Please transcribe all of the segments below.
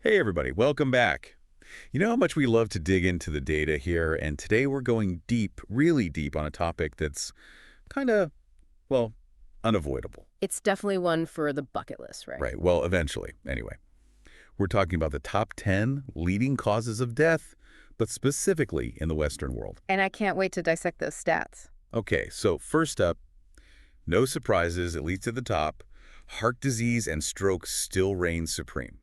Hey everybody, welcome back. You know how much we love to dig into the data here, and today we're going deep, really deep on a topic that's kind of, well, unavoidable. It's definitely one for the bucket list, right? Right, well, eventually. Anyway, we're talking about the top 10 leading causes of death, but specifically in the Western world. And I can't wait to dissect those stats. Okay, so first up, no surprises, at least at the top, heart disease and stroke still reign supreme.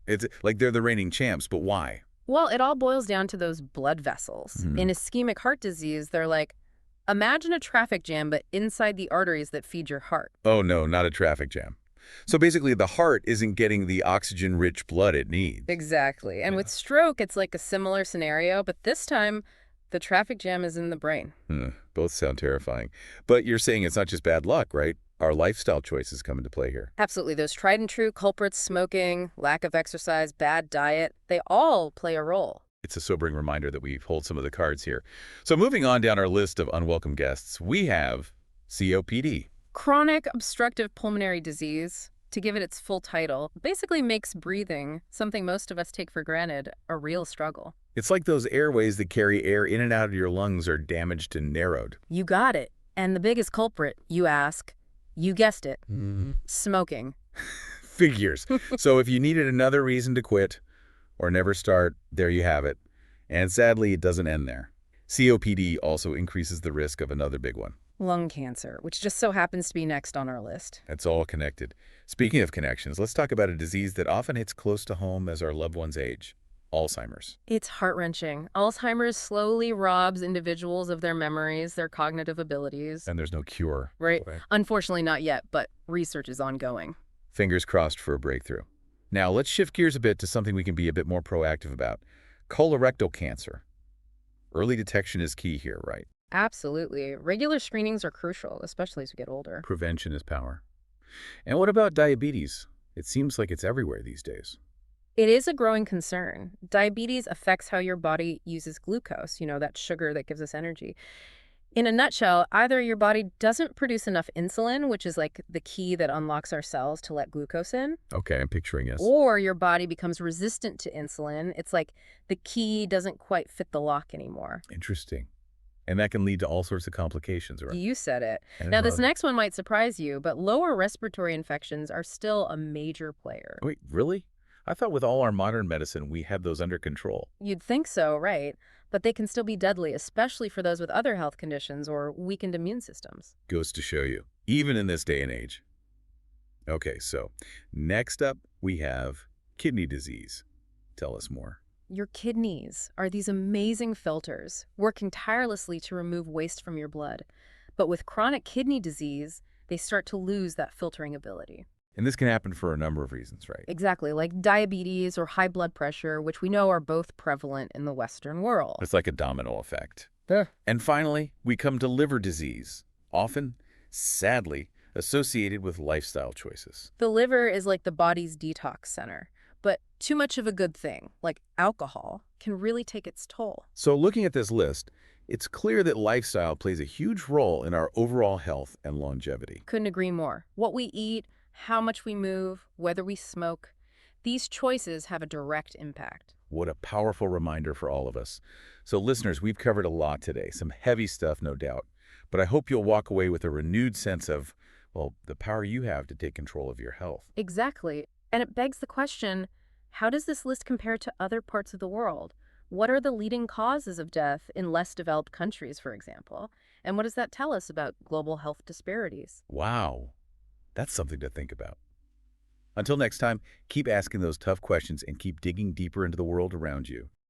It's like they're the reigning champs, but why? Well, it all boils down to those blood vessels. Hmm. In ischemic heart disease, they're like, imagine a traffic jam, but inside the arteries that feed your heart. Oh no, not a traffic jam. So basically, the heart isn't getting the oxygen-rich blood it needs. Exactly. And Yeah. with stroke, it's like a similar scenario, but this time, the traffic jam is in the brain. Both sound terrifying. But you're saying it's not just bad luck, right? Our lifestyle choices come into play here. Absolutely. Those tried and true culprits, smoking, lack of exercise, bad diet, they all play a role. It's a sobering reminder that we hold some of the cards here. So moving on down our list of unwelcome guests, we have COPD. Chronic obstructive pulmonary disease, to give it its full title, basically makes breathing, something most of us take for granted, a real struggle. It's like those airways that carry air in and out of your lungs are damaged and narrowed. You got it. And the biggest culprit, you ask, you guessed it, Mhm. smoking. Figures. So if you needed another reason to quit or never start, there you have it. And sadly, it doesn't end there. COPD also increases the risk of another big one. Lung cancer, which just so happens to be next on our list. It's all connected. Speaking of connections, let's talk about a disease that often hits close to home as our loved ones age: Alzheimer's. It's heart-wrenching. Alzheimer's slowly robs individuals of their memories, their cognitive abilities. And there's no cure. Right? Boy. Unfortunately, not yet, but research is ongoing. Fingers crossed for a breakthrough. Now, let's shift gears a bit to something we can be a bit more proactive about: colorectal cancer. Early detection is key here, right? Absolutely. Regular screenings are crucial, especially as we get older. Prevention is power. And what about diabetes? It seems like it's everywhere these days. It is a growing concern. Diabetes affects how your body uses glucose, that sugar that gives us energy. In a nutshell, either your body doesn't produce enough insulin, which is like the key that unlocks our cells to let glucose in, Okay, I'm picturing yes. or your body becomes resistant to insulin. It's like the key doesn't quite fit the lock anymore. Interesting. And that can lead to all sorts of complications, right? You said it. And Now, this next one might surprise you, but lower respiratory infections are still a major player. Wait, really? I thought with all our modern medicine, we had those under control. You'd think so, right? But they can still be deadly, especially for those with other health conditions or weakened immune systems. Goes to show you, even in this day and age. Okay, so next up, we have kidney disease. Tell us more. Your kidneys are these amazing filters, working tirelessly to remove waste from your blood. But with chronic kidney disease, they start to lose that filtering ability. And this can happen for a number of reasons, right? Exactly, like diabetes or high blood pressure, which we know are both prevalent in the Western world. It's like a domino effect. Yeah. And finally, we come to liver disease, often, sadly, associated with lifestyle choices. The liver is like the body's detox center, but too much of a good thing, like alcohol, can really take its toll. So looking at this list, it's clear that lifestyle plays a huge role in our overall health and longevity. Couldn't agree more. What we eat, how much we move, whether we smoke, these choices have a direct impact. What a powerful reminder for all of us. So listeners, we've covered a lot today, some heavy stuff, no doubt. But I hope you'll walk away with a renewed sense of, well, the power you have to take control of your health. Exactly. And it begs the question, how does this list compare to other parts of the world? What are the leading causes of death in less developed countries, for example? And what does that tell us about global health disparities? Wow, that's something to think about. Until next time, keep asking those tough questions and keep digging deeper into the world around you.